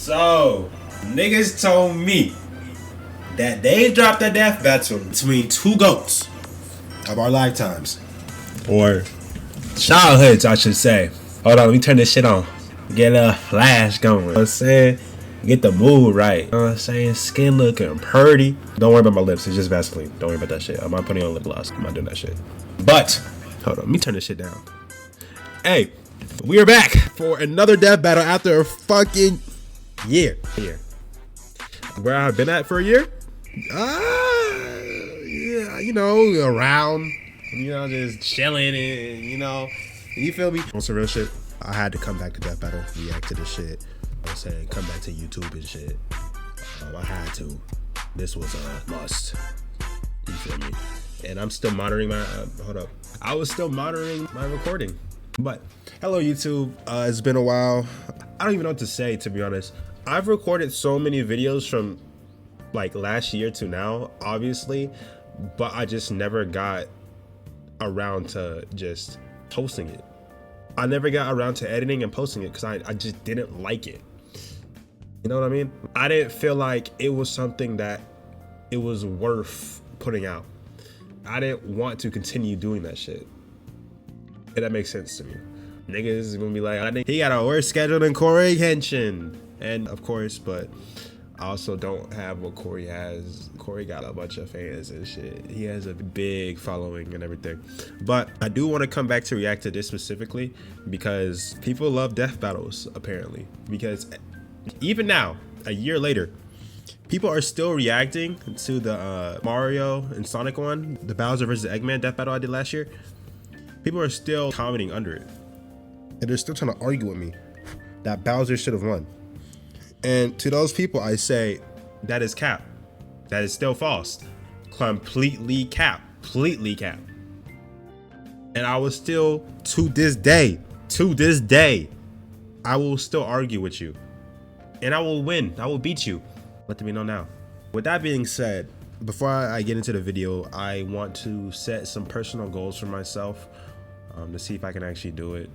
So, niggas told me that they dropped a death battle between two GOATs of our lifetimes. Or childhoods, I should say. Hold on, let me turn this shit on. Get a flash going. You know what I'm saying? Get the mood right. You know what I'm saying? Skin looking pretty. Don't worry about my lips. It's just Vaseline. Don't worry about that shit. I'm not putting on lip gloss. I'm not doing that shit. But, hold on. Let me turn this shit down. Hey, we are back for another death battle after a fucking year. Where I've been at for a year? Yeah, you know, around. You know, just chilling and, you know, you feel me? On some real shit, I had to come back to death battle, react to the shit. I'm saying, come back to YouTube and shit. I had to. This was a must. You feel me? And I'm still monitoring my, hold up. I was still monitoring my recording. But, hello YouTube, it's been a while. I don't even know what to say, to be honest. I've recorded so many videos from like last year to now, obviously, but I just never got around to just posting it. I never got around to editing and posting it because I just didn't like it. You know what I mean? I didn't feel like it was something that it was worth putting out. I didn't want to continue doing that shit. If that makes sense to me. Niggas is gonna be like, I think he got a worse schedule than Corey Henshin. And of course, but I also don't have what Corey has. Corey got a bunch of fans and shit. He has a big following and everything. But I do want to come back to react to this specifically because people love death battles, apparently. Because even now, a year later, people are still reacting to the Mario and Sonic one, the Bowser versus Eggman death battle I did last year. People are still commenting under it. And they're still trying to argue with me that Bowser should have won. And to those people, I say, that is cap. That is still false. Completely cap. Completely cap. And I will still, to this day, I will still argue with you. And I will win. I will beat you. Let me know now. With that being said, before I get into the video, I want to set some personal goals for myself to see if I can actually do it.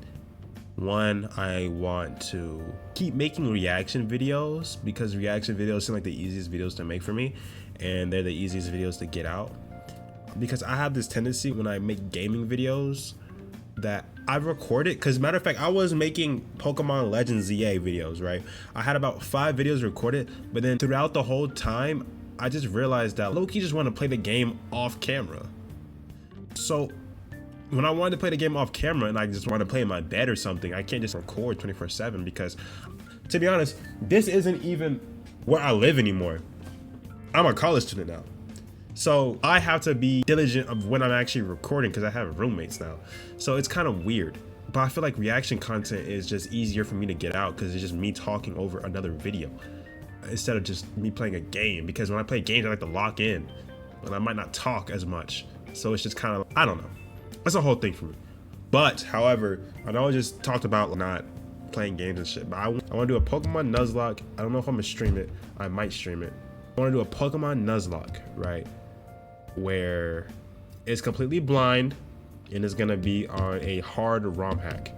One, I want to keep making reaction videos because reaction videos seem like the easiest videos to make for me, and they're the easiest videos to get out. Because I have this tendency when I make gaming videos that I've recorded, because matter of fact, I was making Pokemon Legends ZA videos, right? I had about 5 videos recorded, but then throughout the whole time, I just realized that low-key just want to play the game off camera. So when I wanted to play the game off camera and I just want to play in my bed or something, I can't just record 24/7 because, to be honest, this isn't even where I live anymore. I'm a college student now. So I have to be diligent of when I'm actually recording because I have roommates now. So it's kind of weird. But I feel like reaction content is just easier for me to get out because it's just me talking over another video instead of just me playing a game. Because when I play games, I like to lock in and I might not talk as much. So it's just kind of, I don't know. That's a whole thing for me. But, however, I know I just talked about not playing games and shit, but I want to do a Pokemon Nuzlocke. I don't know if I'm going to stream it. I might stream it. I want to do a Pokemon Nuzlocke, right? Where it's completely blind and it's going to be on a hard ROM hack,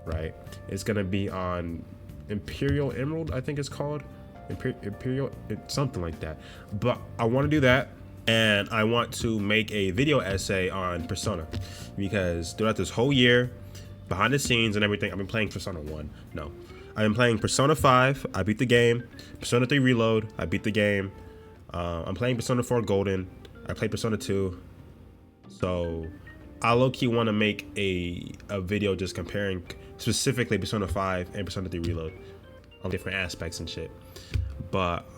right? It's going to be on Imperial Emerald, I think it's called. Imperial, something like that. But I want to do that. And I want to make a video essay on Persona because throughout this whole year, behind the scenes and everything, I've been playing Persona 1. No, I've been playing Persona 5. I beat the game. Persona 3 Reload. I beat the game. I'm playing Persona 4 Golden. I played Persona 2. So I low-key want to make a video just comparing specifically Persona 5 and Persona 3 Reload on different aspects and shit. But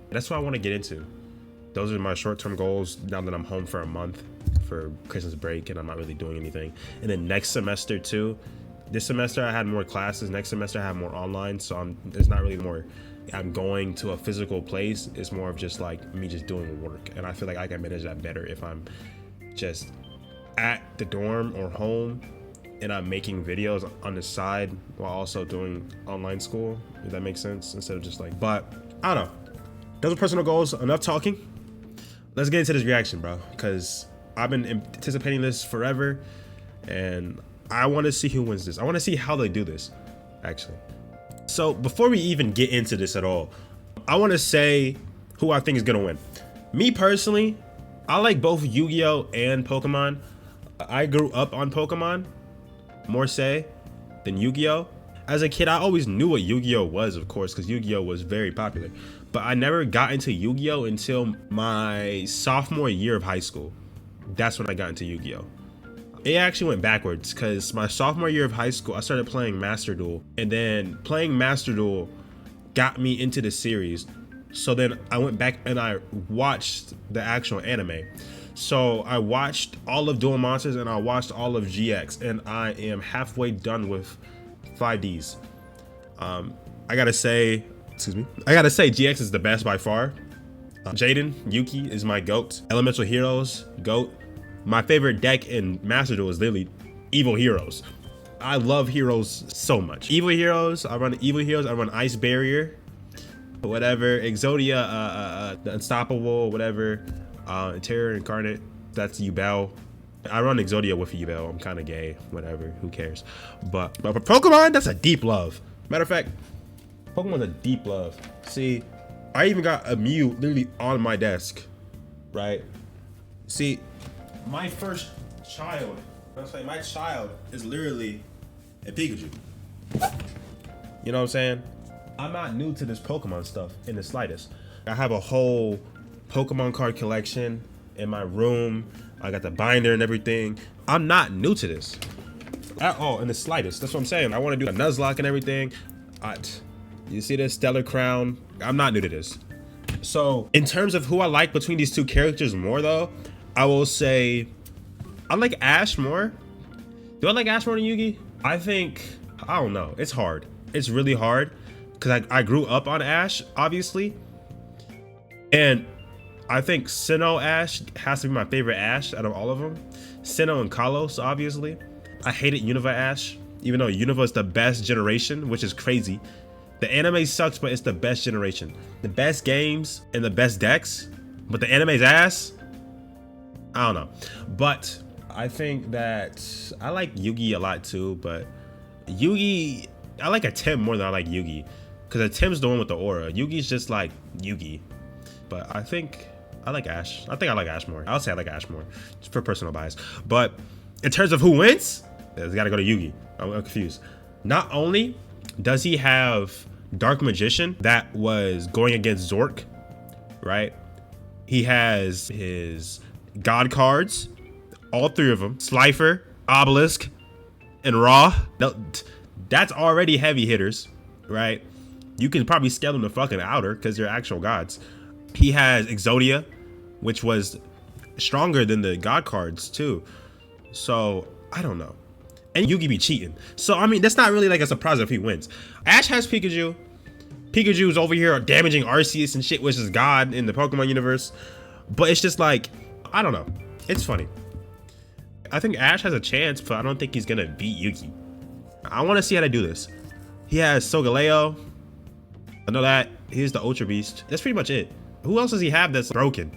that's what I want to get into. Those are my short-term goals now that I'm home for a month for Christmas break and I'm not really doing anything. And then next semester too. This semester I had more classes. Next semester I have more online. So there's not really more I'm going to a physical place. It's more of just like me just doing work. And I feel like I can manage that better if I'm just at the dorm or home and I'm making videos on the side while also doing online school. If that makes sense. Instead of just like, but I don't know. Those are personal goals. Enough talking. Let's get into this reaction, bro, because I've been anticipating this forever and I want to see who wins this. I want to see how they do this, actually. So before we even get into this at all, I want to say who I think is gonna win. Me personally, I like both Yu-Gi-Oh and Pokemon. I grew up on Pokemon more say than Yu-Gi-Oh. As a kid, I always knew what Yu-Gi-Oh was, of course, because Yu-Gi-Oh was very popular. But I never got into Yu-Gi-Oh until my sophomore year of high school. That's when I got into Yu-Gi-Oh. It actually went backwards because my sophomore year of high school, I started playing Master Duel, and then playing Master Duel got me into the series. So then I went back and I watched the actual anime. So I watched all of Duel Monsters and I watched all of GX, and I am halfway done with 5Ds. I gotta say GX is the best by far. Jaden, Yuki is my GOAT. Elemental Heroes, GOAT. My favorite deck in Master Duel is literally Evil Heroes. I love heroes so much. Evil Heroes, I run Ice Barrier, whatever. Exodia, the Unstoppable, whatever. Terror Incarnate, that's Yubel. I run Exodia with Yubel. I'm kind of gay, whatever, who cares. But for Pokemon, that's a deep love. Matter of fact, Pokemon's a deep love. See, I even got a Mew literally on my desk, right? See, my first child, my child is literally a Pikachu. You know what I'm saying? I'm not new to this Pokemon stuff in the slightest. I have a whole Pokemon card collection in my room. I got the binder and everything. I'm not new to this at all in the slightest. That's what I'm saying. I want to do a Nuzlocke and everything. You see this Stellar Crown? I'm not new to this. So in terms of who I like between these two characters more though, I will say I like Ash more. Do I like Ash more than Yugi? I don't know. It's hard. It's really hard because I grew up on Ash, obviously. And I think Sinnoh Ash has to be my favorite Ash out of all of them. Sinnoh and Kalos, obviously. I hated Unova Ash, even though Unova is the best generation, which is crazy. The anime sucks, but it's the best generation. The best games and the best decks, but the anime's ass. I don't know. But I think that I like Yugi a lot too, but Yugi, I like a Tim more than I like Yugi. Because a Tim's the one with the aura. Yugi's just like Yugi. But I think I like Ash. I think I like Ash more. I'll say I like Ash more, just for personal bias. But in terms of who wins, it's gotta go to Yugi. I'm confused. Not only does he have Dark Magician that was going against Zork, right? He has his God cards, all three of them, Slifer, Obelisk, and Raw. That's already heavy hitters, right? You can probably scale them to fucking outer because they're actual gods. He has Exodia, which was stronger than the God cards too. So I don't know. And Yugi be cheating. So I mean, that's not really like a surprise if he wins. Ash has Pikachu. Pikachu's over here damaging Arceus and shit, which is God in the Pokemon universe. But it's just like, I don't know. It's funny. I think Ash has a chance, but I don't think he's gonna beat Yugi. I want to see how they do this. He has Solgaleo. I know that. Here's the Ultra Beast. That's pretty much it. Who else does he have that's broken?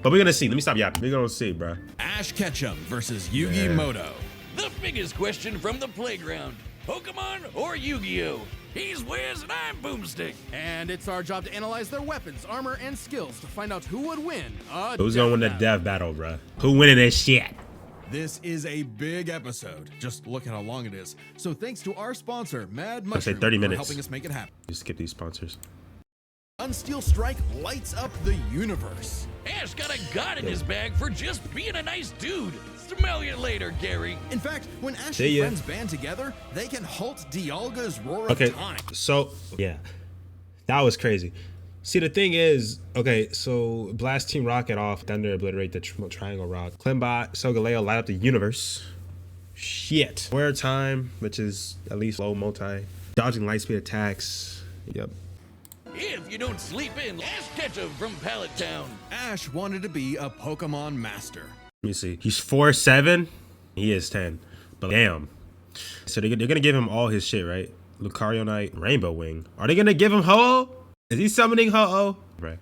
But we're gonna see. Let me stop yapping. We're gonna see, bro. Ash Ketchum versus Yugi Muto. The biggest question from the playground. Pokemon or Yu-Gi-Oh? He's Wiz and I'm Boomstick. And it's our job to analyze their weapons, armor, and skills to find out who would win. Who's gonna win the death battle, bro? Who winning this shit? This is a big episode. Just look at how long it is. So thanks to our sponsor, Mad Let's say Mushroom, 30 for minutes. helping us make it happen. Just skip these sponsors. Unsteel Strike lights up the universe. Ash got a god in his bag for just being a nice dude. Smell you later, Gary. In fact, when Ash See and ya. friends band together, they can halt Dialga's roar Okay, of time. so yeah, that was crazy. See, the thing is, okay, so Blast Team Rocket off, Thunder obliterate the Triangle Rock, Klimbot, Solgaleo light up the universe. Shit. Wear time, which is at least low multi, dodging light speed attacks. Yep. If you don't sleep in, Ash Ketchum from Pallet Town. Ash wanted to be a Pokemon master. Let me see. He's 4'7". He is 10. But damn. So they're gonna give him all his shit, right? Lucario Knight, Rainbow Wing. Are they gonna give him Ho-Oh? Is he summoning Ho-Oh? Right.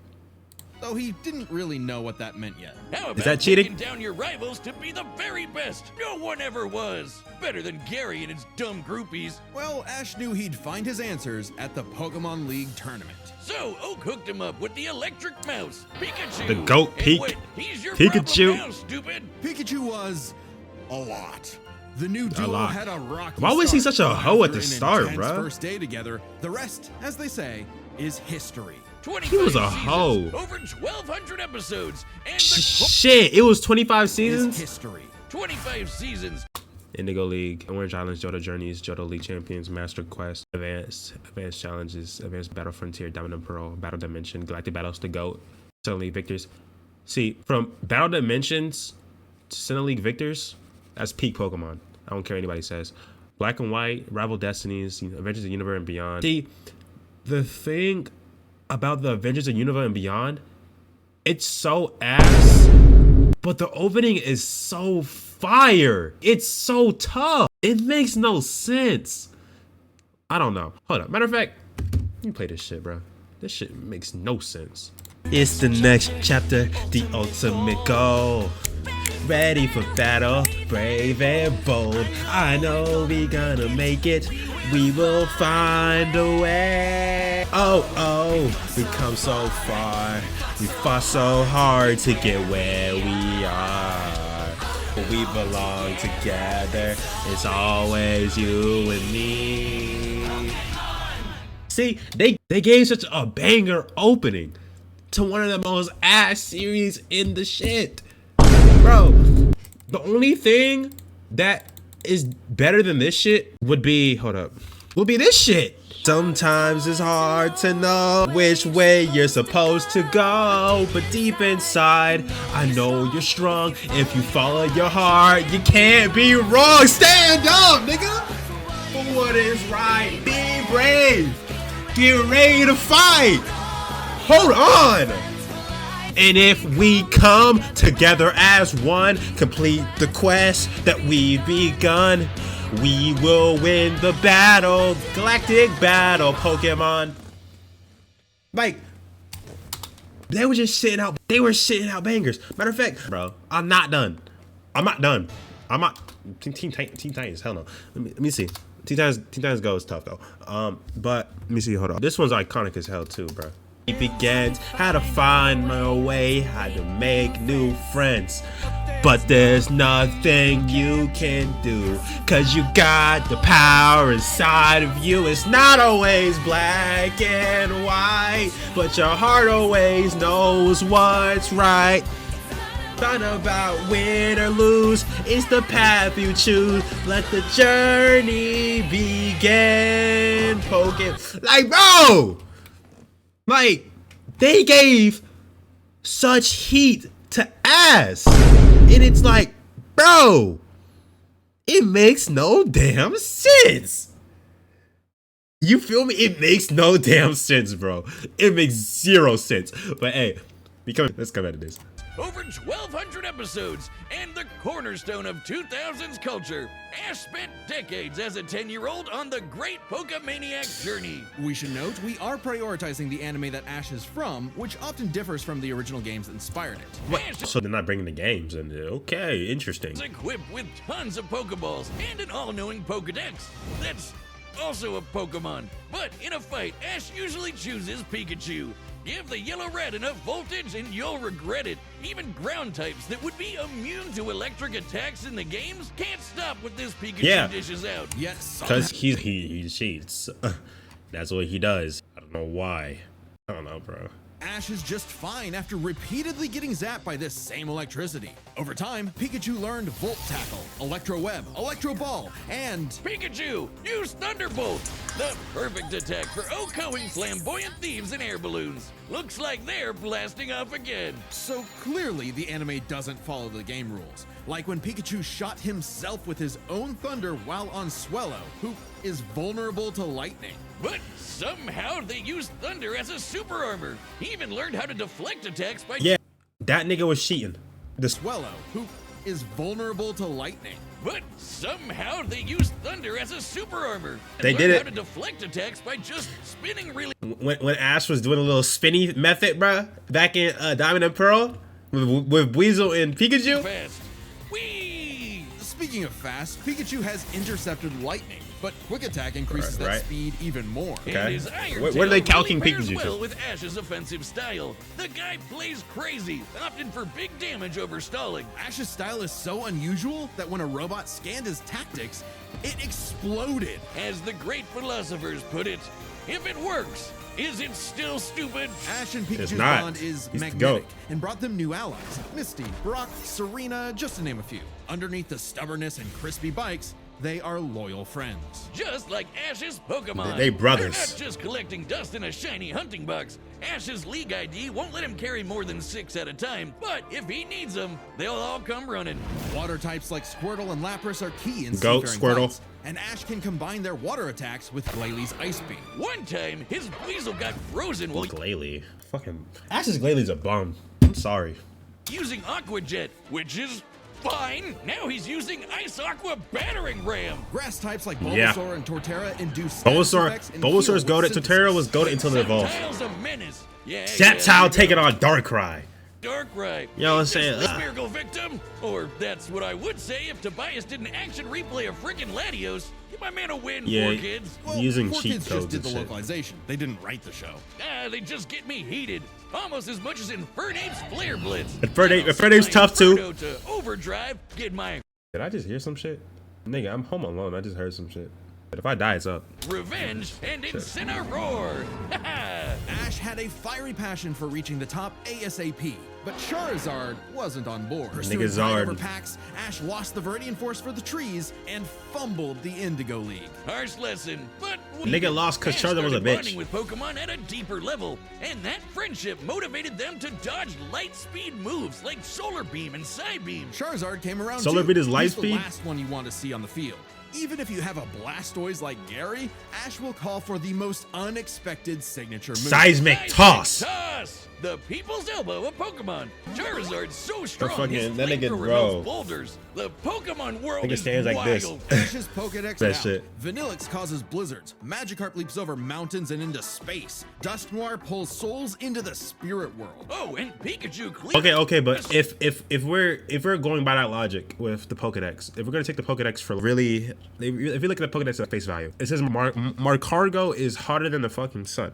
though he didn't really know what that meant yet. How about that cheating? taking down your rivals to be the very best? No one ever was. Better than Gary and his dumb groupies. Well, Ash knew he'd find his answers at the Pokemon League tournament. So Oak hooked him up with the electric mouse, Pikachu. The goat And Peek. went, he's your Pikachu. problem now, stupid. Pikachu was a lot. The new duo lot. had a rocky Why was he start, such a but hoe at after the an start, intense bruh? First day together, the rest, as they say, is history. 25 He was a seasons, hoe. Over 1,200 episodes, and the Shit, it was 25 Is seasons. history. 25 seasons. Indigo League, Orange Islands, Johto Journeys, Johto League Champions, Master Quest, Advanced Challenges, Advanced Battle Frontier, Diamond and Pearl, Battle Dimension, Galactic Battles to GOAT, Sinnoh League Victors. See, from Battle Dimensions to Sinnoh League Victors, that's peak Pokemon. I don't care what anybody says. Black and White, Rival Destinies, Adventures of Universe and Beyond. See, the thing about the Adventures of Universe and Beyond, it's so ass, but the opening is so fire. It's so tough. It makes no sense. I don't know. Hold up. Matter of fact, you play this shit, bro. This shit makes no sense. It's the next chapter, the ultimate goal. Ready for battle, brave and bold. I know we gonna make it. We will find a way. Oh, we come so far. We fought so hard to get where we are. But we belong together. It's always you and me. See, they gave such a banger opening to one of the most ass series in the shit. Bro, the only thing that is better than this shit would be, would be this shit. Sometimes it's hard to know which way you're supposed to go, but deep inside, I know you're strong. If you follow your heart, you can't be wrong. Stand up, nigga, for what is right. Be brave. Get ready to fight. Hold on. And if we come together as one, complete the quest that we've begun, we will win the battle. Galactic battle, Pokemon. Like, they were just shitting out. They were shitting out bangers. Matter of fact, bro, I'm not done. I'm not done. I'm not. Teen Titans, hell no. Let me see. Teen Titans Go is tough though. But let me see. Hold on. This one's iconic as hell too, bro. It begins how to find my way, how to make new friends. But there's nothing you can do, 'cause you got the power inside of you. It's not always black and white, but your heart always knows what's right. Not about win or lose, it's the path you choose. Let the journey begin. Like, bro! Like, they gave such heat to ass. And it's like, bro, it makes no damn sense. You feel me? It makes no damn sense, bro. It makes zero sense. But hey, let's come at this. Over 1,200 episodes, and the cornerstone of 2000s culture. Ash spent decades as a 10-year-old on the great Pokemaniac journey. We should note, we are prioritizing the anime that Ash is from, which often differs from the original games that inspired it. Ash So they're not bringing the games in. Okay, interesting. is equipped with tons of Pokeballs and an all-knowing Pokedex. That's also a Pokemon. But in a fight, Ash usually chooses Pikachu. Give the yellow red enough voltage and you'll regret it. Even ground types that would be immune to electric attacks in the games can't stop what this Pikachu dishes out. Yes, Because he cheats. That's what he does. I don't know why. I don't know, bro. Ash is just fine after repeatedly getting zapped by this same electricity. Over time, Pikachu learned Volt Tackle, Electro Web, Electro Ball, and Pikachu, use Thunderbolt! The perfect attack for outgoing flamboyant thieves and air balloons. Looks like they're blasting off again. so clearly the anime doesn't follow the game rules. Like when Pikachu shot himself with his own thunder while on Swellow, who is vulnerable to lightning. But somehow they used thunder as a super armor. He even learned how to deflect attacks by Yeah, that nigga was cheating. This Swellow, who is vulnerable to lightning. but somehow they used thunder as a super armor. And They did learned it. how to deflect attacks by just spinning really When Ash was doing a little spinny method, bruh, back in Diamond and Pearl with Weasel and Pikachu. fast. Whee! Speaking of fast, Pikachu has intercepted lightning, but quick attack increases that Right. speed even more. Okay. And his iron What are they tail calking really pairs Pikachu well to? with Ash's offensive style. The guy plays crazy, opting for big damage over stalling. Ash's style is so unusual that when a robot scanned his tactics, it exploded. As the great philosophers put it, if it works, is it still stupid? Ash and It's Pikachu's not. bond is He's the magnetic GOAT. and brought them new allies. Misty, Brock, Serena, just to name a few. Underneath the stubbornness and crispy bikes, they are loyal friends. Just like Ash's Pokemon. They brothers. They're not just collecting dust in a shiny hunting box. Ash's League ID won't let him carry more than 6 at a time, but if he needs them, they'll all come running. Water types like Squirtle and Lapras are key in Goat, seafaring Squirtle. fights, and Ash can combine their water attacks with Glalie Ice Beam. One time, his weasel got frozen while Glalie. Fucking Ash's Glalie's a bum. I'm sorry. using Aqua Jet, which is fine. Now he's using Ice Aqua Battering Ram. Grass types like Yeah. Bulbasaur and Torterra induce status Bulbasaur, effects and Bulbasaur's heal goated. with Torterra was goated until it evolved. Sceptile's a menace. Yeah, Sceptile there you taking go. on Darkrai. Darkrai. You know what I'm Is this saying? the Miracle victim? Or that's what I would say if Tobias didn't action replay a freaking Latios. Give my man a win, Yeah. poor kids. Well, Using Four cheat Kids codes just did and the shit. localization. They didn't write the show. They just get me heated. Almost as much as in Fernape's Flare Blitz. And Fernape's I'll tough, too. Inferno to overdrive, get my Did I just hear some shit? Nigga, I'm home alone. I just heard some shit. But if I die, it's up. revenge and Incineroar. Ash had a fiery passion for reaching the top ASAP, but Charizard wasn't on board. Pursuing Nigga pride over Zard. packs, Ash lost the Viridian Force for the trees and fumbled the Indigo League. Harsh lesson, but Nigga lost 'cause Ash Charizard was a started bitch. bonding with Pokemon at a deeper level, and that friendship motivated them to dodge light speed moves like Solar Beam and Psybeam. Charizard came around Solar too. Beam is light He's speed? the last one you want to see on the field. Even if you have a Blastoise like Gary, Ash will call for the most unexpected signature move. Seismic toss. Toss! The people's elbow of Pokemon. Charizard's so strong, fucking- his that nigga, flamethrower bro. melts boulders. The Pokemon world Nigga is stands like this. wild. Ash's Pokedex That out. shit. Vanillix causes blizzards. Magikarp leaps over mountains and into space. Dusknoir pulls souls into the spirit world. Oh, and Pikachu clears. Okay, but if we're going by that logic with the Pokedex, if we're gonna take the Pokedex for really, if you look at the Pokedex at face value, it says Marcargo is hotter than the fucking sun,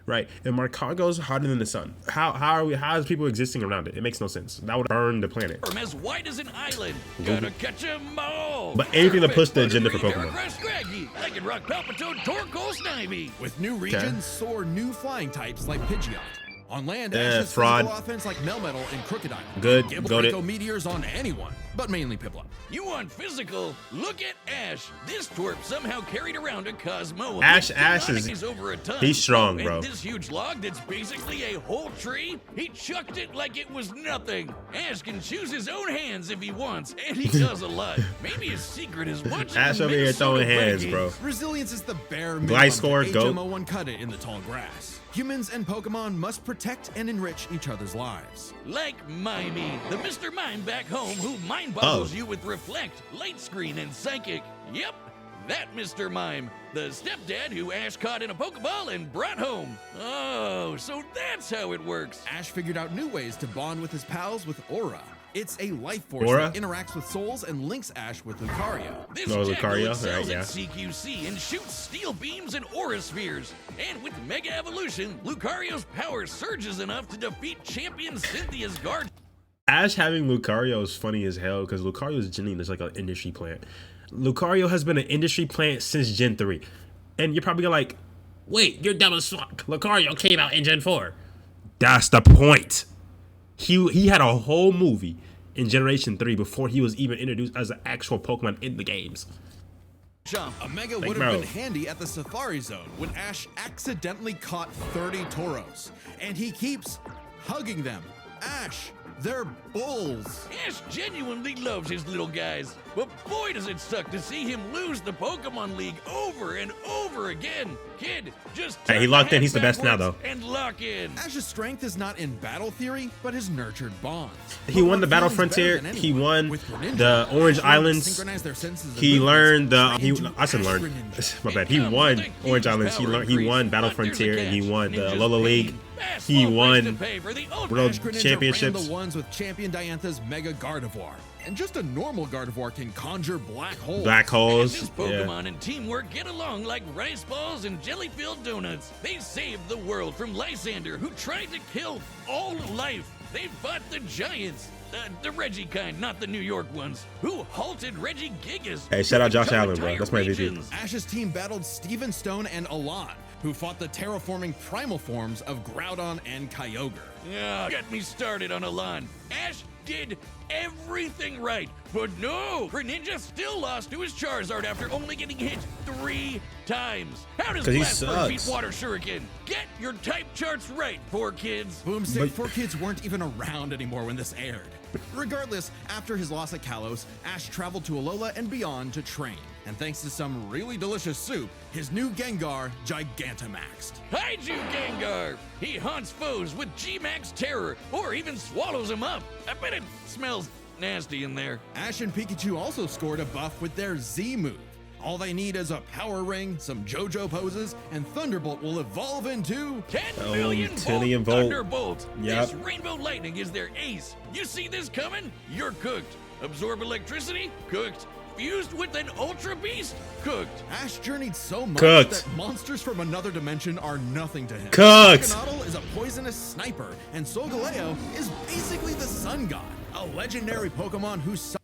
right? And Marcargo is hotter than the sun. How is people existing around it? It makes no sense. That would burn the planet. As wide as an island. Gotta catch 'em all. But anything to Perfect push the agenda for Buttery, Pokemon. Paragrass Scraggy. I can rock Palpitoad, Torkoal, Snivy. With new regions soar new flying types like Pidgeot. On land, Yeah, Ash has fraud. physical offense like Melmetal and Crocodile. Good, Gibble got it. Draco meteors on anyone, but mainly Piplup. You want physical? Look at Ash. This twerp somehow carried around a Cosmo. Ash Psionic is- over a ton. he's strong, And bro. this huge log that's basically a whole tree, he chucked it like it was nothing. Ash can choose his own hands if he wants, and he does a lot. Maybe his secret is watching Ash the over here Minnesota throwing hands, Vikings. bro. Resilience is the bare minimum Glide score, to goat. HMO1 cut it in the tall grass. Humans and Pokemon must protect and enrich each other's lives. Like Mimey, the Mr. Mime back home who mind boggles Oh. you with Reflect, Light Screen, and Psychic. Yep, that Mr. Mime, the stepdad who Ash caught in a Pokeball and brought home. Oh, so that's how it works. Ash figured out new ways to bond with his pals with Aura. It's a life force Aura? that interacts with souls and links Ash with Lucario. This No, Jackal Lucario, excels right, yeah. at CQC and shoots steel beams and aura spheres. And with Mega Evolution, Lucario's power surges enough to defeat champion Cynthia's guard. Ash having Lucario is funny as hell because Lucario is genuine. It's like an industry plant. Lucario has been an industry plant since Gen 3. And you're probably like, wait, you're dumb as fuck. Lucario came out in Gen 4. That's the point. He had a whole movie in Generation 3 before he was even introduced as an actual Pokemon in the games. Chomp. A Mega Like, would bro. have been handy at the Safari Zone when Ash accidentally caught 30 Tauros, and he keeps hugging them Ash, they're bulls. Ash genuinely loves his little guys, but boy does it suck to see him lose the Pokemon League over and over again. Kid, just Hey, he turn locked the in. He's the head best now, backwards though. And lock in. Ash's strength is not in battle theory, but his nurtured bonds. He won the Battle Frontier. He won the Orange Islands. He learned the. I said learned. My bad. He won Orange Islands. He won Battle Frontier, and he won the Alola League. He won World Ash Greninja Championships. ran the ones with Champion Diantha's Mega Gardevoir. And just a normal Gardevoir can conjure black holes. Black holes. Ash's Pokemon and teamwork get along like rice balls and jelly-filled donuts. They saved the world from Lysander, who tried to kill all life. They fought the giants. The Reggie kind, not the New York ones, who halted Reggie Gigas. Hey, shout out who would Josh cover Allen, bro. entire That's my VP. regions. Ash's team battled Steven Stone and Alon, who fought the terraforming primal forms of Groudon and Kyogre. Yeah, get me started on Alon. Ash did everything right, but no, Greninja still lost to his Charizard after only getting hit 3 times. How does 'Cause he Blast Bird beat sucks. Water Shuriken? Get your type charts right, poor kids. Boomstick, 4Kids weren't even around anymore when this aired. Regardless, after his loss at Kalos, Ash traveled to Alola and beyond to train. And thanks to some really delicious soup, his new Gengar Gigantamaxed. Kaiju Gengar! He haunts foes with G-Max Terror, or even swallows them up. I bet it smells nasty in there. Ash and Pikachu also scored a buff with their Z move. All they need is a power ring, some JoJo poses, and Thunderbolt will evolve into 10 Oh, million 10 million volt. Thunderbolt. Yep. This Rainbow Lightning is their ace. You see this coming? You're cooked. Absorb electricity? Cooked. Fused with an Ultra Beast? Cooked. Ash journeyed so much Cooked. that monsters from another dimension are nothing to him. Cooked. Axolotl is a poisonous sniper, and Solgaleo is basically the sun god, a legendary Pokemon whose sun.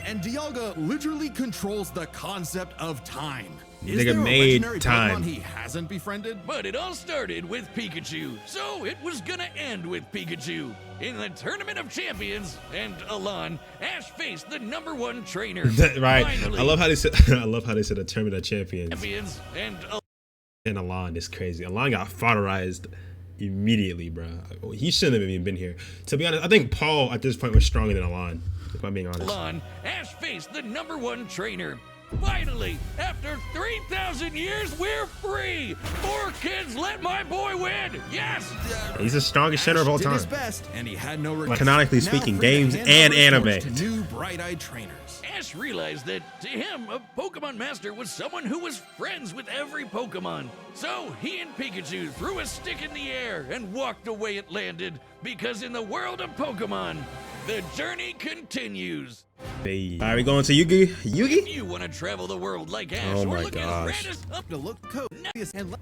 And Dialga literally controls the concept of time. Is Nigga there a made legendary time. Pokemon he hasn't befriended? But it all started with Pikachu, so it was gonna end with Pikachu. In the Tournament of Champions and Alon, Ash faced the #1 trainer. Right. Finally, I love how they said. I love how they said a tournament of champions. Champions and And Alon is crazy. Alon got fodderized immediately, bro. He shouldn't have even been here. To be honest, I think Paul at this point was stronger than Alon. If I'm being honest. Alon, Ash faced the #1 trainer. Finally, after 3,000 years, we're free! 4Kids, let my boy win! Yes! He's the strongest center of all Ash did time. his best, and he had no regrets. Canonically Now speaking, free to games hand and over his anime. torch to new bright-eyed trainers. Ash realized that to him, a Pokemon Master was someone who was friends with every Pokemon. So he and Pikachu threw a stick in the air and walked the way it landed, because in the world of Pokemon, the journey continues. Hey. All right, we going to Yugi. If Yugi? you want to travel the world like Ash Oh or my look gosh. as rad as up To look copious and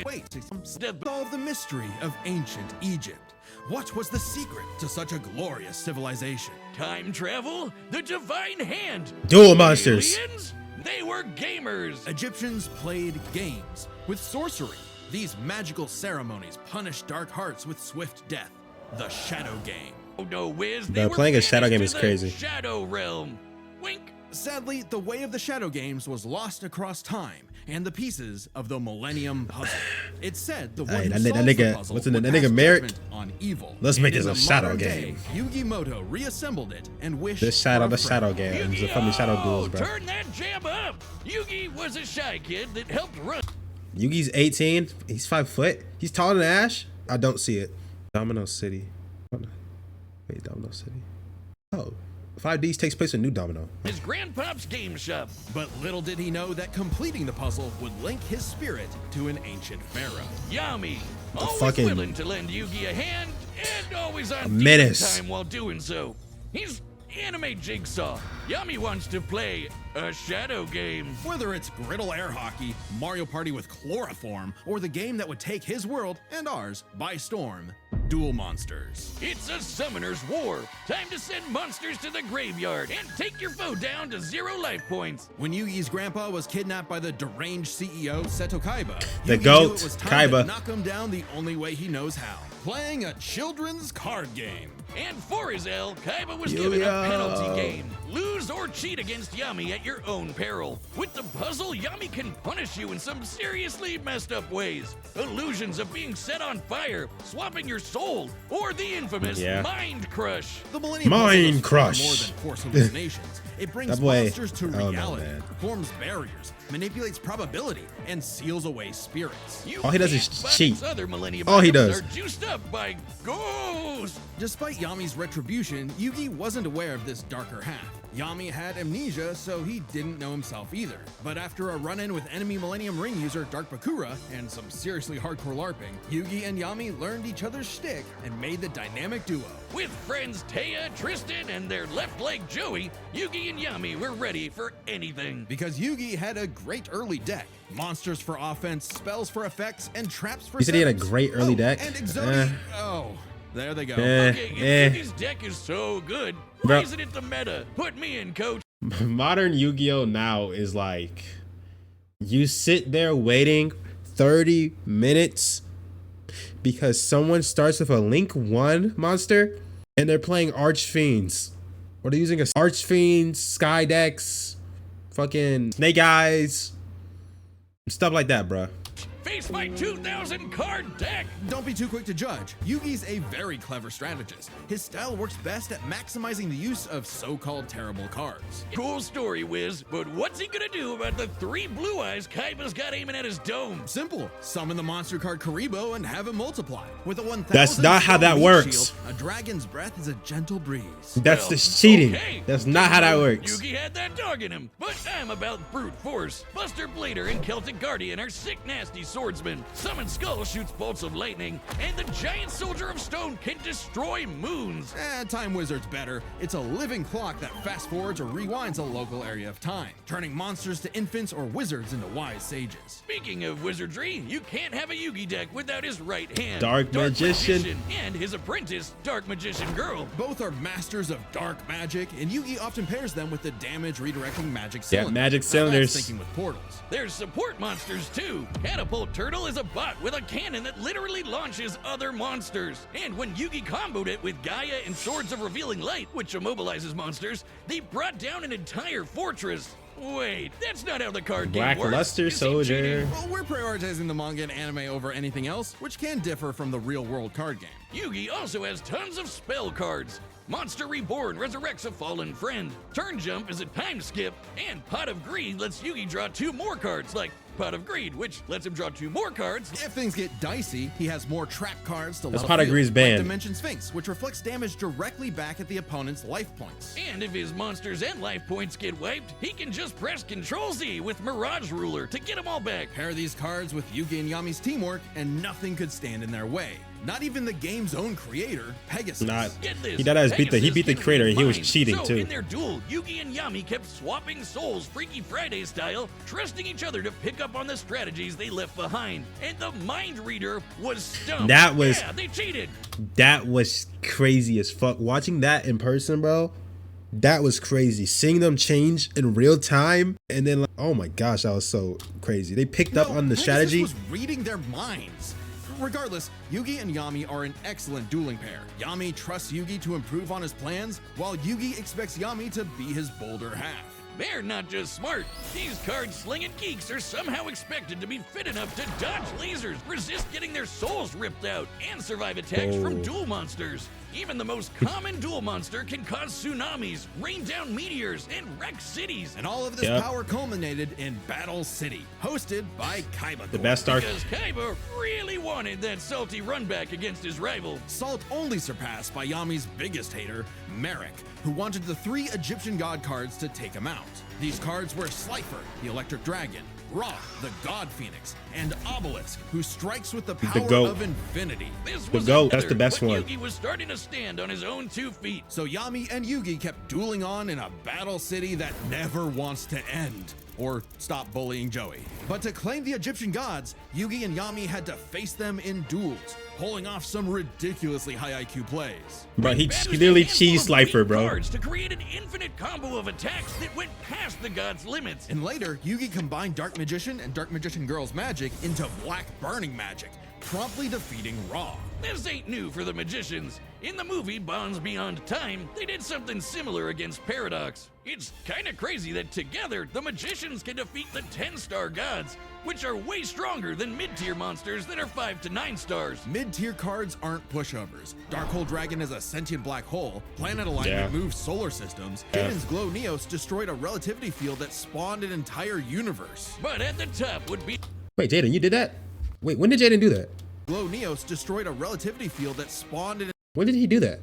wait, solve the mystery of ancient Egypt. What was the secret to such a glorious civilization? time travel, the divine hand. Duel monsters. Aliens? They were gamers. Egyptians played games with sorcery. These magical ceremonies punished dark hearts with swift death. The Shadow Game. Oh no, Wiz. Bro, They were playing a Shadow banished Game to is the crazy. Shadow Realm. Wink. Sadly, the way of the Shadow Games was lost across time and the pieces of the Millennium Puzzle. It said the one Hey, who that solves nigga- the puzzle what's in it? would That nigga pass Merrick? judgment on evil. Let's And make in this a the Shadow modern Game. day, Yugi Muto reassembled it and wished This Shadow, for a the friend. Shadow Games. The fucking Shadow Duels, bro. Turn that jam up. Yugi was a shy kid that helped run. Yugi's 18. He's 5 foot. He's taller than Ash. I don't see it. Domino City. Wait, Domino City. Oh, 5Ds takes place in New Domino. His grandpop's game shop. But little did he know that completing the puzzle would link his spirit to an ancient pharaoh. Yami. Always fucking- willing to lend Yugi a hand and always on menace. decent time while doing so. He's anime Jigsaw. Yami wants to play a Shadow Game. Whether it's griddle air hockey, Mario Party with chloroform, or the game that would take his world and ours by storm, Duel Monsters. It's a summoner's war. Time to send monsters to the graveyard and take your foe down to 0 life points. When Yugi's grandpa was kidnapped by the deranged CEO Seto Kaiba, The Yugi GOAT, knew it was time Kaiba. to knock him down the only way he knows how. playing a children's card game. And for his L, Kaiba was given a Yugioh. penalty game. Lose or cheat against Yami at your own peril. With the puzzle, Yami can punish you in some seriously messed up ways. Illusions of being set on fire, swapping your soul, or the infamous Mind Crush. The Millennium Mind Puzzle is far Crush. more than force hallucinations. It brings That boy- monsters to oh, no, reality, man. forms barriers, manipulates probability, and seals away spirits. You All he does is can't, but cheat. its Other Millennium All he items does. are juiced up by ghosts. Despite Yami's retribution, Yugi wasn't aware of this darker half. Yami had amnesia, so he didn't know himself either. But after a run-in with enemy Millennium Ring user Dark Bakura and some seriously hardcore LARPing, Yugi and Yami learned each other's shtick and made the dynamic duo. With friends Taya, Tristan, and their left leg Joey, Yugi and Yami were ready for anything. Because Yugi had a great early deck. Monsters for offense, spells for effects, and traps for You said he had a setups. great early deck? And Exotic. Oh, there they go. Okay, if Yugi's deck is so good, why Bro. isn't it the meta? Put me in, coach. Modern Yu-Gi-Oh now is like, you sit there waiting 30 minutes because someone starts with a Link 1 monster and they're playing Archfiends. Or they're using a Archfiends, Skydex, fucking Snake Eyes, stuff like that, bruh. Face my 2,000 card deck. Don't be too quick to judge. Yugi's a very clever strategist. His style works best at maximizing the use of so-called terrible cards. Cool story, Wiz, but what's he gonna do about the 3 blue eyes Kaiba's got aiming at his dome? Simple. Summon the monster card Karibo and have it multiply. With a 1,000 That's not how that stone works. shield, a dragon's breath is a gentle breeze. That's Well, just cheating. okay. That's not how that works. Yugi had that dog in him, but I'm about brute force. Buster Blader and Celtic Guardian are sick, nasty swordsmen. Summon Skull shoots bolts of lightning, and the giant soldier of stone can destroy moons. Time Wizard's better. It's a living clock that fast forwards or rewinds a local area of time, turning monsters to infants or wizards into wise sages. Speaking of wizardry, you can't have a Yugi deck without his right hand, Dark Magician. and his apprentice, Dark Magician Girl. Both are masters of dark magic, and Yugi often pairs them with the damage redirecting magic Yeah, cylinder. magic That's cylinders. thinking with portals. There's support monsters too. Catapult Turtle is a bot with a cannon that literally launches other monsters. And when Yugi comboed it with Gaia and Swords of Revealing Light, which immobilizes monsters, they brought down an entire fortress. Wait, that's not how the card game works. Blackluster Is he Soldier. cheating? Well, we're prioritizing the manga and anime over anything else, which can differ from the real-world card game. Yugi also has tons of spell cards. Monster Reborn resurrects a fallen friend. Turn Jump is a time skip. And Pot of Greed lets Yugi draw 2 more cards, like Pot of Greed, which lets him draw 2 more cards. If things get dicey, he has more trap cards to That's let Pot of field, Greed's like banned. Dimension Sphinx, which reflects damage directly back at the opponent's life points. And if his monsters and life points get wiped, he can just press Ctrl-Z with Mirage Ruler to get them all back. Pair these cards with Yugi and Yami's teamwork, and nothing could stand in their way. Not even the game's own creator, Pegasus. Not. Get this. He does beat the Pegasus creator and he was mind. cheating so too. in their duel, Yugi and Yami kept swapping souls Freaky Friday style, trusting each other to pick up on the strategies they left behind. And the mind reader was stumped. That was- Yeah, they cheated. That was crazy as fuck. Watching that in person, bro, that was crazy. Seeing them change in real time, and then like, oh my gosh, that was so crazy. They picked up on the Pegasus strategy. was reading their minds. Regardless, Yugi and Yami are an excellent dueling pair. Yami trusts Yugi to improve on his plans, while Yugi expects Yami to be his bolder half. They're not just smart. These card-slinging geeks are somehow expected to be fit enough to dodge lasers, resist getting their souls ripped out, and survive attacks from duel monsters. Even the most common duel monster can cause tsunamis, rain down meteors, and wreck cities. And all of this Yep. power culminated in Battle City, hosted by Kaiba. The best arc. Because Kaiba really wanted that salty run back against his rival. Salt only surpassed by Yami's biggest hater, Merrick, who wanted the 3 Egyptian god cards to take him out. These cards were Slifer, the Electric Dragon, Roth, the God Phoenix, and Obelisk, who strikes with the power goat. of infinity. This was GOAT, that's another, the best but one. Yugi was starting to stand on his own 2 feet. So Yami and Yugi kept dueling on in a battle city that never wants to end. Or stop bullying Joey. But to claim the Egyptian gods, Yugi and Yami had to face them in duels, pulling off some ridiculously high IQ plays. Bro, he Banished literally a handful cheese of Slifer, weak bro. cards to create an infinite combo of attacks that went past the god's limits. And later, Yugi combined Dark Magician and Dark Magician Girl's magic into Black Burning Magic, promptly defeating Ra. This ain't new for the magicians. In the movie Bonds Beyond Time, they did something similar against Paradox. It's kinda crazy that together, the magicians can defeat the 10-star gods, which are way stronger than mid-tier monsters that are 5 to 9 stars. Mid-tier cards aren't pushovers. Darkhold Dragon is a sentient black hole. Planet Alignment moves solar systems. Jaden's Glow Neos destroyed a relativity field that spawned an entire universe. But at the top would be... Wait, Jaden, you did that? Wait, when did Jaden do that? Glow Neos destroyed a relativity field that spawned an When did he do that?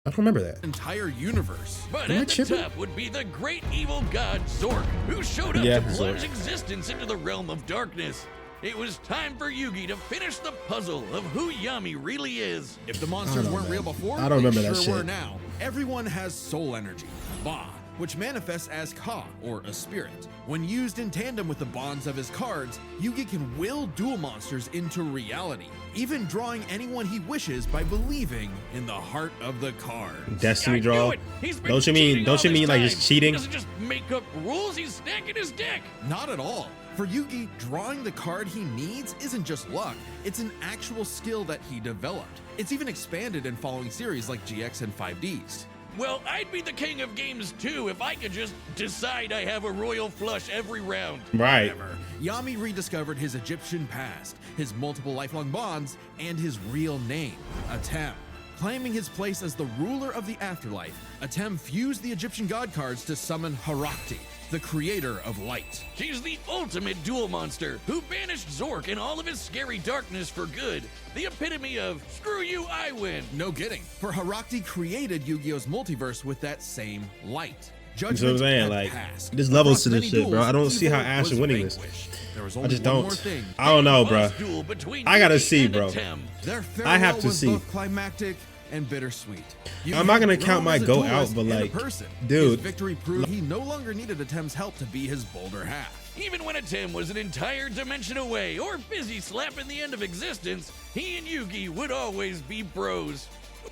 I don't remember that. entire universe. But Am I at the tripping? top would be the great evil god Zork, who showed up to plunge existence into the realm of darkness. It was time for Yugi to finish the puzzle of who Yami really is. If the monsters weren't real before, I don't remember they that sure shit. were now. Everyone has soul energy, Ba, which manifests as Ka, or a spirit. When used in tandem with the bonds of his cards, Yugi can will dual monsters into reality, even drawing anyone he wishes by believing in the heart of the card. Destiny I draw. knew it. He's been Don't you cheating all mean this like time. just cheating? He doesn't just make up rules, he's stacking his deck. Not at all. For Yugi, drawing the card he needs isn't just luck, it's an actual skill that he developed. It's even expanded in following series like GX and 5Ds. Well, I'd be the king of games too if I could just decide I have a royal flush every round. Right. However, Yami rediscovered his Egyptian past, his multiple lifelong bonds, and his real name, Atem. Claiming his place as the ruler of the afterlife, Atem fused the Egyptian god cards to summon Harakti, the creator of light. She's the ultimate duel monster who banished Zork and all of his scary darkness for good. The epitome of, screw you, I win. No kidding, for Harakti created Yu-Gi-Oh's multiverse with that same light. That's what I'm saying, had like, passed. there's levels Across to this many shit, bro. duels, I don't see how evil Ash is was winning this. vanquished. There was I only just one don't. more thing. I don't know, bro. Boss duel between I gotta Yugi see, and bro. Atem. Their I have farewell to was see. both climactic and bittersweet. I'm not gonna Yugi count my grew as a goat duelist out, but and a like, person. dude. His victory proved he no longer needed Atem's help to be his bolder half. Even when Atem was an entire dimension away or busy slapping the end of existence, he and Yugi would always be bros.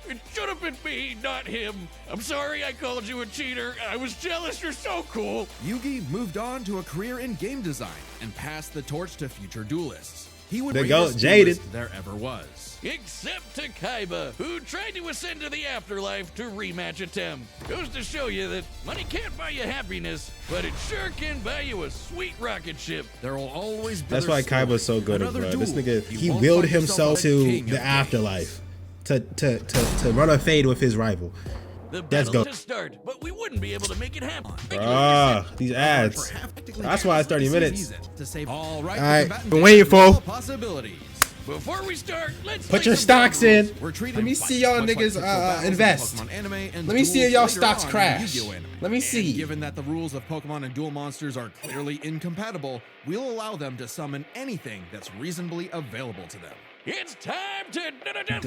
It should have been me, not him. I'm sorry I called you a cheater. I was jealous. You're so cool. Yugi moved on to a career in game design and passed the torch to future duelists. He would There be the go best Jaden. duelist there ever was. Except to Kaiba, who tried to ascend to the afterlife to rematch Atem. Goes to show you that money can't buy you happiness, but it sure can buy you a sweet rocket ship. There will always be That's their why story. Kaiba's so good, Another bro. This duel, nigga, you he won't willed find yourself himself as to king of the games. afterlife to run a fade with his rival. The Let's battle go. to start, but we wouldn't be able to make it happen. These ads. That's why it's 30 minutes. To save all right, All right, combatant been waiting for. all possibilities. Before we start, let's Put play your some stocks ground in. rules. We're treating Let me fights see y'all much like niggas typical battles in invest. Pokemon anime and Let me see duels y'all later stocks on in crash. Yu-Gi-Oh anime. Let me And see. given that the rules of Pokemon and duel monsters are clearly incompatible, we'll allow them to summon anything that's reasonably available to them. It's time to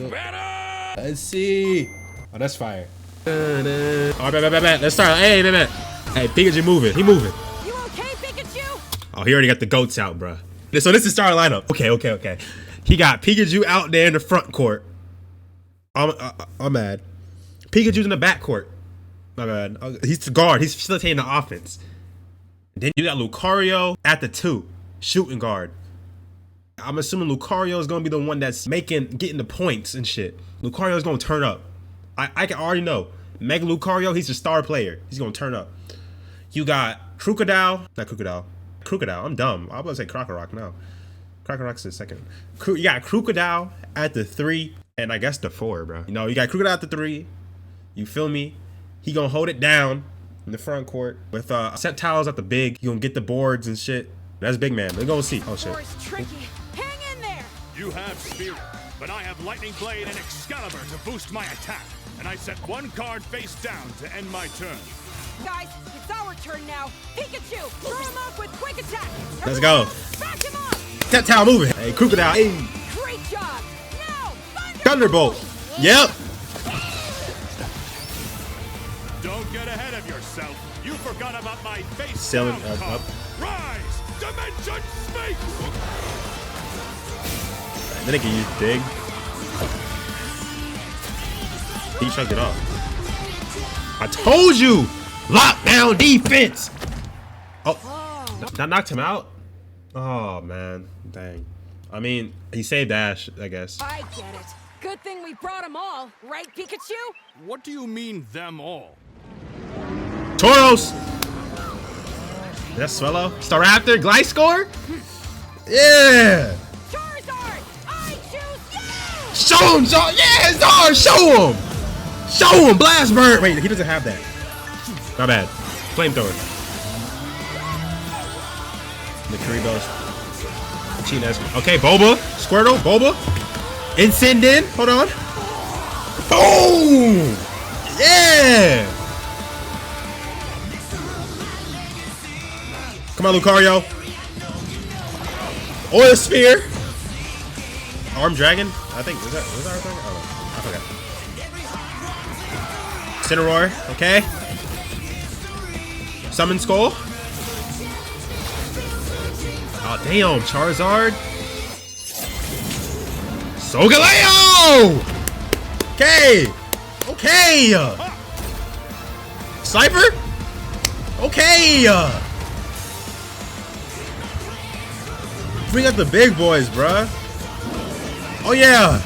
battle. Let's see. Oh, that's fire. All right, bet. Let's start. Hey, bet. Hey, Pikachu moving. He moving. You okay, Pikachu? Oh, he already got the goats out, bruh. So this is starting lineup. Okay. He got Pikachu out there in the front court. I'm mad. Pikachu's in the back court. My bad. He's the guard. He's facilitating the offense. Then you got Lucario at the 2, shooting guard. I'm assuming Lucario is gonna be the one that's getting the points and shit. Lucario's gonna turn up. I can already know. Mega Lucario, he's a star player. He's gonna turn up. You got Crocodile. I'm dumb. I was about to say Krokorok now. Krokorok's the second. You got Crocodile at the 3, and I guess the 4, bro. You know, you got Crocodile at the 3. You feel me? He gonna hold it down in the front court with Sceptiles at the big. You gonna get the boards and shit. That's big man. We're gonna see. Oh shit. Or is tricky. Hang in there. You have Spirit, but I have Lightning Blade and Excalibur to boost my attack, and I set one card face down to end my turn. Guys, it's our turn now. Pikachu, throw him off with quick attack. Let's go. Back him up. Sceptile moving. Hey, Crocodile. Hey, Great job. Now, Thunderbolt. Yep. Don't get ahead of yourself. You forgot about my face Sailing down card. up. Rise, Dimension Sphinx! Then they can use dig. He chucked it off. I told you! Lockdown defense! Oh, that knocked him out? Oh, man. Dang. I mean, he saved Ash, I guess. I get it. Good thing we brought them all, right, Pikachu? What do you mean, them all? Tauros! That's Swellow. Staraptor, Gliscor? Yeah! Charizard, I choose you! Show him, Zard! Yeah, Zard! Show him! Show him! Blast Bird! Wait, he doesn't have that. My bad. Flamethrower. The Karibos. Chines. Okay, Boba. Squirtle. Boba. Incendin. Hold on. Boom! Yeah! Come on, Lucario. Oil Sphere. Arm Dragon. I think was that Arm Dragon? Oh, I forgot. Cineroar. Okay. Summon Skull. Oh damn, Charizard. Solgaleo! Okay! Okay! Sniper? Okay! Bring out the big boys, bruh. Oh yeah!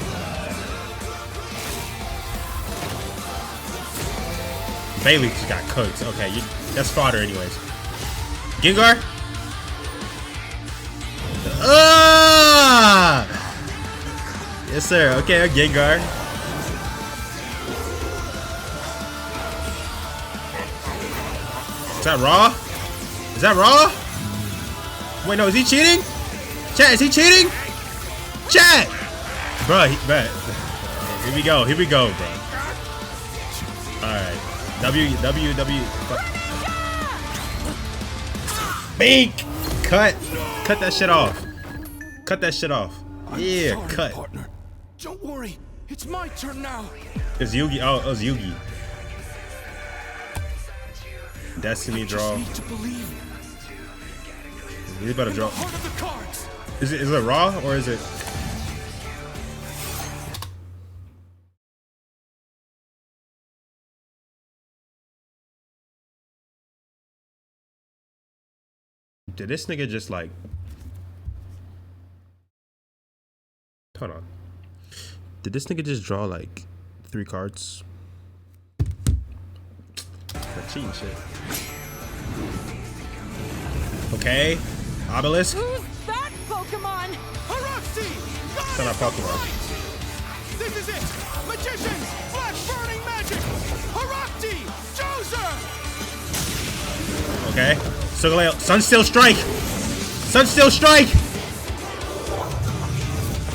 Bailey just got cooked. Okay, that's fodder anyways. Gengar? Yes, sir. Okay, Gengar. Is that raw? Is that raw? Wait, no, is he cheating? Chat, is he cheating? Chat! Bruh, here we go, bro. Alright. W. Beak! Cut that shit off. Cut that shit off. Yeah, sorry, cut. Partner. Don't worry, it's my turn now. It's Yugi. Oh, it was Yugi. Destiny draw. Need to believe He's about to in draw. the heart of the cards. Is it raw or is it? Did this nigga just like? Hold on. Did this nigga just draw like 3 cards? That cheating shit. Okay. Obelisk. Who's that Pokemon? Haruxi! It's not a Pokemon. This is it! Magicians! Flash burning magic! Haruxi! Joser! Okay. Solgaleo. Sunsteel Strike. Sunsteel Strike.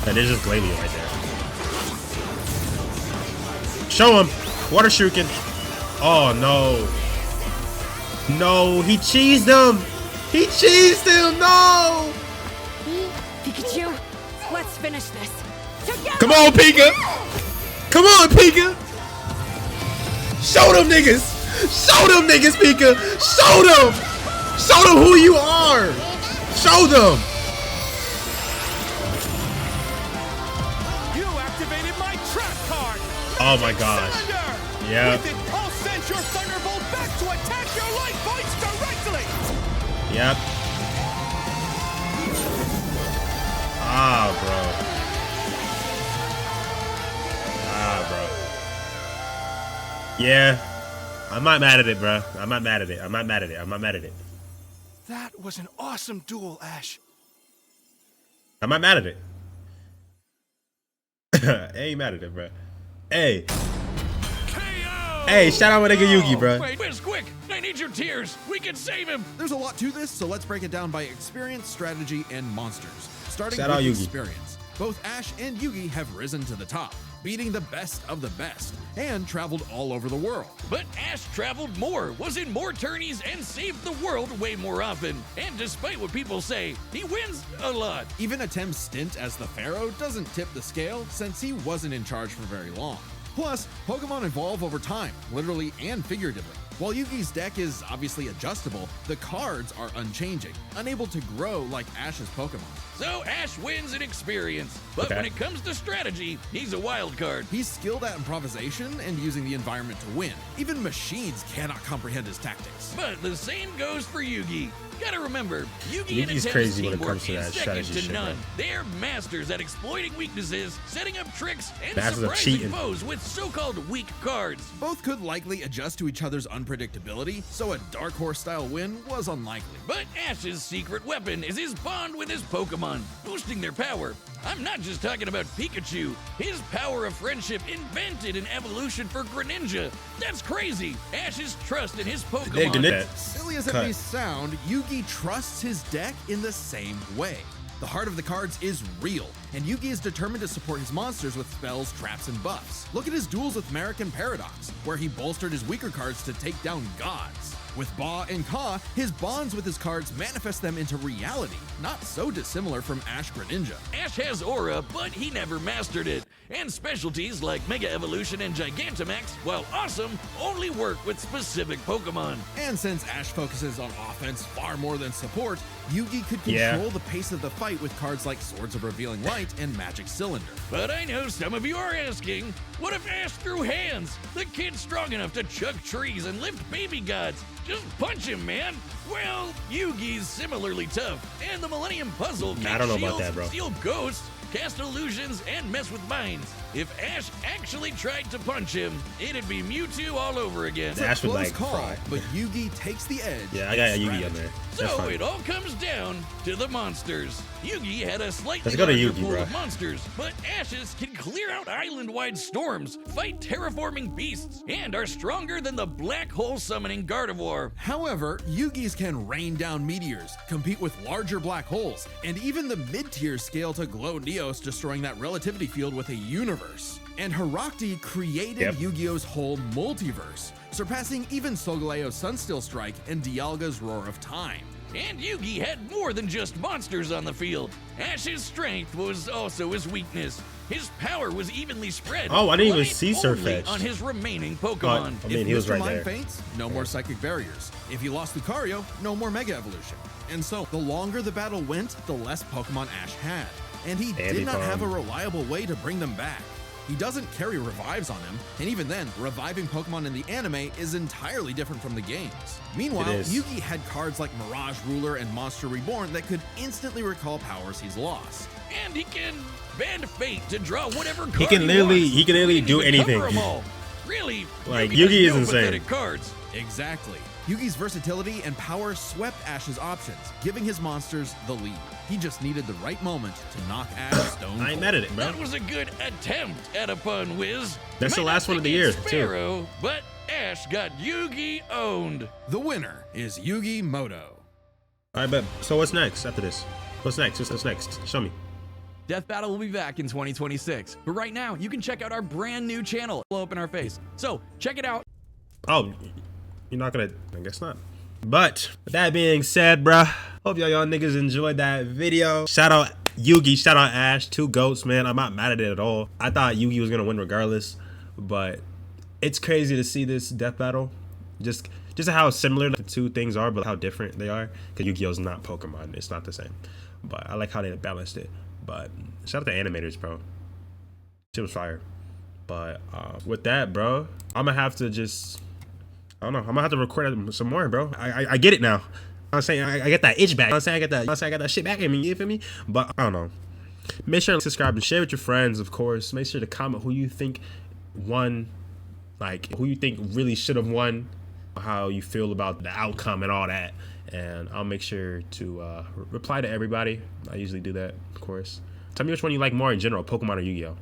That is just Glalie right there. Show him. Water Shuriken. Oh no. No, he cheesed him. He cheesed him. No. Pikachu, let's finish this. Together! Come on, Pika. Come on, Pika. Show them niggas. Show them niggas, Pika. Show them. Show them who you are. Show them. You activated my trap card! Oh my gosh. Cylinder! Yeah. With it, I'll send your Thunderbolt back to attack your life points directly! Yep. Ah, bro. Yeah. I'm not mad at it, bro. I'm not mad at it. I'm not mad at it. That was an awesome duel, Ash. I'm not mad at it. I ain't mad at it, bro. Hey. KO! Hey, shout out my nigga Yugi, bro. Wait, Wiz, quick! I need your tears. We can save him. There's a lot to this, so let's break it down by experience, strategy, and monsters. Starting Shout with out Yugi. experience. Both Ash and Yugi have risen to the top, beating the best of the best, and traveled all over the world. But Ash traveled more, was in more tourneys, and saved the world way more often. And despite what people say, he wins a lot. Even Atem's stint as the Pharaoh doesn't tip the scale since he wasn't in charge for very long. Plus, Pokemon evolve over time, literally and figuratively. While Yugi's deck is obviously adjustable, the cards are unchanging, unable to grow like Ash's Pokemon. So Ash wins in experience, but Okay. when it comes to strategy, he's a wild card. He's skilled at improvisation and using the environment to win. Even machines cannot comprehend his tactics. But the same goes for Yugi. Gotta remember, Yugi and Yugi's his crazy when it teamwork comes to is that second strategy to shit, none. bro. They're masters at exploiting weaknesses, setting up tricks, and Masters of surprising cheating. foes with so-called weak cards. Both could likely adjust to each other's unpredictability, so a Dark Horse style win was unlikely. But Ash's secret weapon is his bond with his Pokemon, boosting their power. I'm not just talking about Pikachu. His power of friendship invented an evolution for Greninja. That's crazy. Ash's trust in his They Pokemon. did that. Silly as it Cut. may sound, Yugi trusts his deck in the same way. The heart of the cards is real, and Yugi is determined to support his monsters with spells, traps, and buffs. Look at his duels with Merrick and Paradox, where he bolstered his weaker cards to take down gods. With Ba and Ka, his bonds with his cards manifest them into reality, not so dissimilar from Ash Greninja. Ash has aura, but he never mastered it. And specialties like Mega Evolution and Gigantamax, while awesome, only work with specific Pokemon. And since Ash focuses on offense far more than support, Yugi could Yeah. control the pace of the fight with cards like Swords of Revealing Light and Magic Cylinder. But I know some of you are asking, what if Ash threw hands? The kid's strong enough to chuck trees and lift baby gods. Just punch him, man. Well, Yugi's similarly tough, and the Millennium Puzzle can I don't know about shield, that, bro. steal ghosts, cast illusions, and mess with minds. If Ash actually tried to punch him, it'd be Mewtwo all over again. Ash would Close like call, fry. but Yugi takes the edge. Yeah, I in got a Yugi strategy. on there. That's So fine. it all comes down to the monsters. Yugi had a slightly Let's go to larger Yugi, pool bro. of monsters, but Ashes can clear out island-wide storms, fight terraforming beasts, and are stronger than the black hole summoning Gardevoir. However, Yugi's can rain down meteors, compete with larger black holes, and even the mid-tier scale to glow Neos, destroying that relativity field with a universe. And Herakti created Yep. Yu-Gi-Oh's whole multiverse, surpassing even Solgaleo's Sunsteel Strike and Dialga's Roar of Time. And Yugi had more than just monsters on the field. Ash's strength was also his weakness. His power was evenly spread. Oh, I didn't even lying see only Surfetch'd. on his remaining Oh, Pokemon. I mean, he If was Mr. right Mind there. faints, no more psychic barriers. If he lost Lucario, no more Mega Evolution. And so, the longer the battle went, the less Pokemon Ash had. And he did not have a reliable way to bring them back. He doesn't carry revives on him, and even then, reviving Pokemon in the anime is entirely different from the games. Meanwhile, It is. Yugi had cards like Mirage Ruler and Monster Reborn that could instantly recall powers he's lost. And he can bend fate to draw whatever card He can literally- wants. he can literally He do can cover anything. 'em all. Really, Like, Yugi Yugi has is no insane. pathetic cards. Exactly. Yugi's versatility and power swept Ash's options, giving his monsters the lead. He just needed the right moment to knock Ash stone I ain't cold. mad at it, bro. That was a good attempt at a pun, Wiz. That's You the might last not one of the think year, it's too. Sparrow, but Ash got Yugi owned. The winner is Yugi Muto. All right, bet. So what's next after this? What's next? What's next? Show me. Death Battle will be back in 2026, but right now you can check out our brand new channel. Blow up in our face. So check it out. Oh, you're not gonna? I guess not. But with that being said, bruh, hope y'all niggas enjoyed that video. Shout out Yugi, shout out Ash, two goats, man. I'm not mad at it at all. I thought Yugi was gonna win regardless, but it's crazy to see this death battle. Just how similar the two things are, but how different they are. Because Yu-Gi-Oh's not Pokemon, it's not the same. But I like how they balanced it. But shout out to animators, bro. Shit was fire. But with that, bro, I'm gonna have to just, I don't know, I'm gonna have to record some more, bro. I get it now. I'm saying I get that itch back. I'm saying I got that shit back in me. You feel me? But I don't know. Make sure to subscribe and share with your friends, of course. Make sure to comment who you think won, like who you think really should have won, how you feel about the outcome and all that. And I'll make sure to reply to everybody. I usually do that, of course. Tell me which one you like more in general, Pokemon or Yu-Gi-Oh.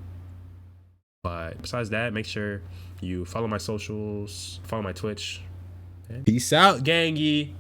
But besides that, make sure you follow my socials, follow my Twitch. Peace out, gangy.